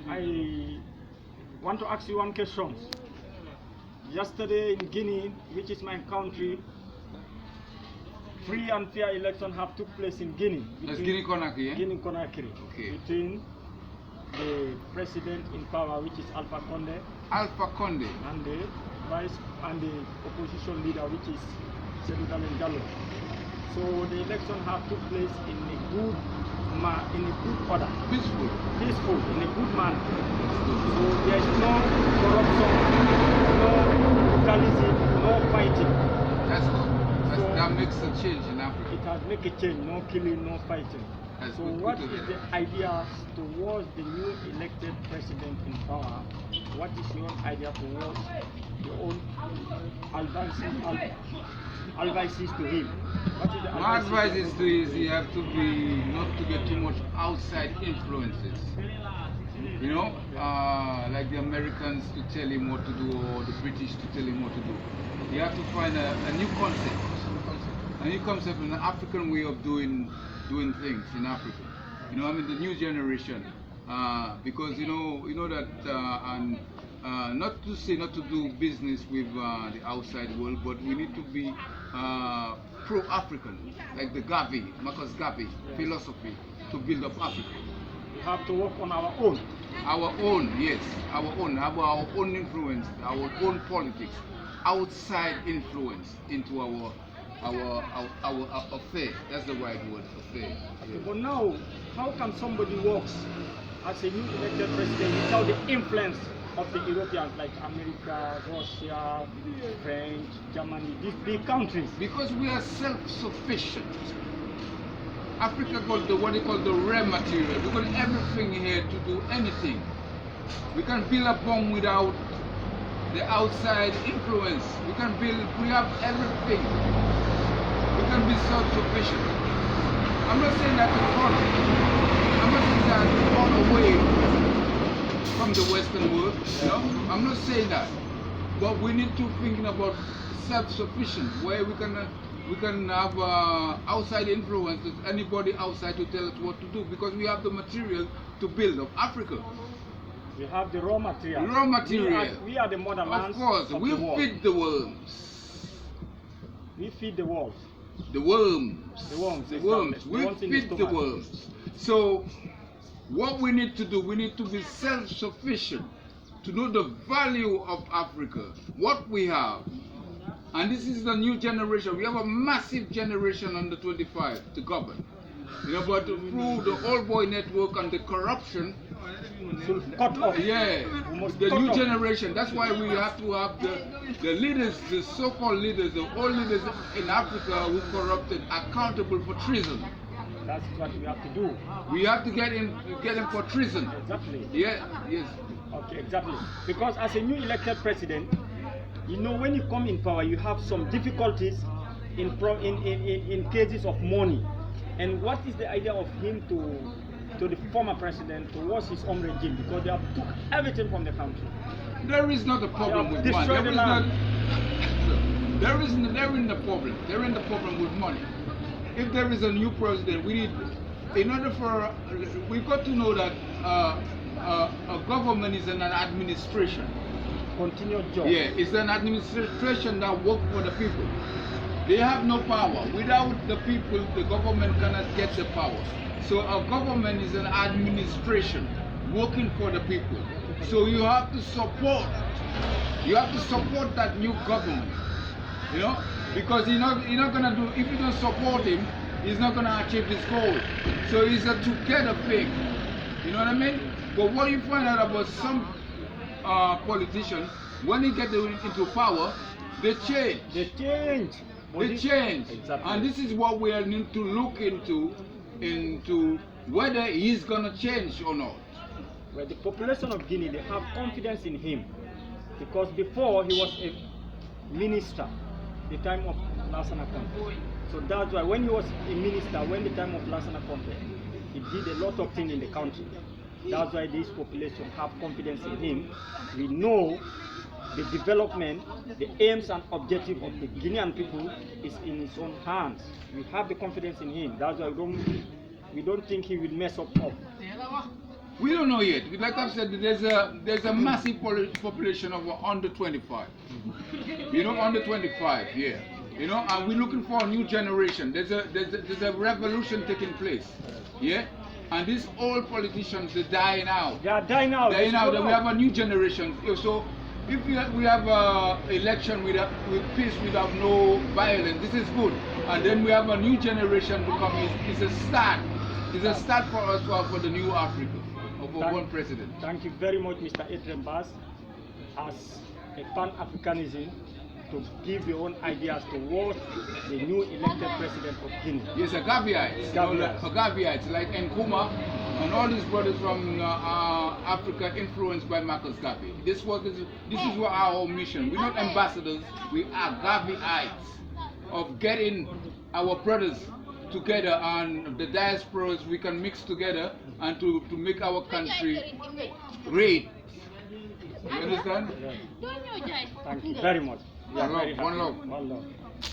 I want to ask you one question. Yesterday in Guinea, which is my country, free and fair elections have took place in Guinea. That's Guinea Konakey, eh? Guinea Konakey. Okay. Between the president in power, which is Alpha Condé, and the opposition leader, which is Seydou Jallow. So the election have took place in a good order. Peaceful, in a good manner. So there is no corruption, no brutalism, no fighting. That makes a change in Africa. It has made a change, no killing, no fighting. That's so good, what good is the idea towards the new elected president in power? What is your idea towards your own advices to him? What is the My advice is to you have to be not to get too much outside influences. You know, like the Americans to tell him what to do or the British to tell him what to do. You have to find a new concept. A new concept, an African way of doing things in Africa. You know, I mean the new generation. Because you know that not to say not to do business with the outside world, but we need to be pro-African, like the Marcus Garvey philosophy to build up Africa. We have to work on our own. Our own, yes, our own. Have our own influence, our own politics, outside influence into our affair. That's the right word, affair. Okay, but now, how can somebody work as a new elected president without the influence of the Europeans like America, Russia, French, Germany, these big countries? Because we are self-sufficient. Africa got what they call the rare material. We got everything here to do anything. We can build a bomb without the outside influence. We have everything. We can be self-sufficient. I'm not saying that to run. I'm not saying that to run away from the Western world. You know? I'm not saying that. But we need to think about self-sufficient, where we can have outside influences, anybody outside to tell us what to do, because we have the material to build up Africa. We have the raw material. We are the motherland. Of course, we feed the worms. We feed the worms. The worms. We feed the worms. So, what we need to do, we need to be self-sufficient to know the value of Africa, what we have. And this is the new generation. We have a massive generation under 25 to govern. You know, but through the old boy network and the corruption, cut off. Yeah, the new generation. That's why we have to have the leaders, the so-called leaders, the old leaders in Africa who corrupted, accountable for treason. That's what we have to do. We have to get him for treason. Exactly. Yeah. Yes. Okay. Exactly. Because as a new elected president, you know, when you come in power, you have some difficulties in cases of money. And what is the idea of him to the former president towards his own regime, because they have took everything from the country? There is not a problem with money. They're in the problem with money. If there is a new president, we've got to know that a government is an administration. Continued job. Yeah, it's an administration that works for the people. They have no power. Without the people, the government cannot get the power. So a government is an administration working for the people. So you have to support that new government. You know, because you're not gonna do, if you don't support him, he's not gonna achieve his goal. So it's a together thing. You know what I mean? But what you find out about some politicians, when they get into power, they change. Exactly. And this is what we need to look into whether he's gonna change or not. Well, the population of Guinea, they have confidence in him, because before he was a minister, the time of Lansana Conte. So that's why when he was a minister, when the time of Lansana Conte, he did a lot of things in the country. That's why this population have confidence in him. We know the development, the aims and objective of the Guinean people is in his own hands. We have the confidence in him. That's why we don't think he will mess up. We don't know yet. Like I've said, there's a massive population of under 25. Under 25, yeah. And we're looking for a new generation. There's a revolution taking place, yeah. And these old politicians, they're dying out. They are dying out. Dying out. And we have a new generation. So if we have a election with peace, without no violence, this is good. And then we have a new generation to come. It's a start. It's a start for us for the new Africa of one president. Thank you very much, Mr. Adrian Bass, as a Pan-Africanism, to give your own ideas towards the new elected president of Guinea. Yes, a Gaviites like Nkrumah and all these brothers from Africa influenced by Marcus Garvey. This is what our whole mission. We're not ambassadors, we are Gaviites of getting our brothers together and the diasporas we can mix together and to make our country great. You understand? Thank you very much. One love. One love.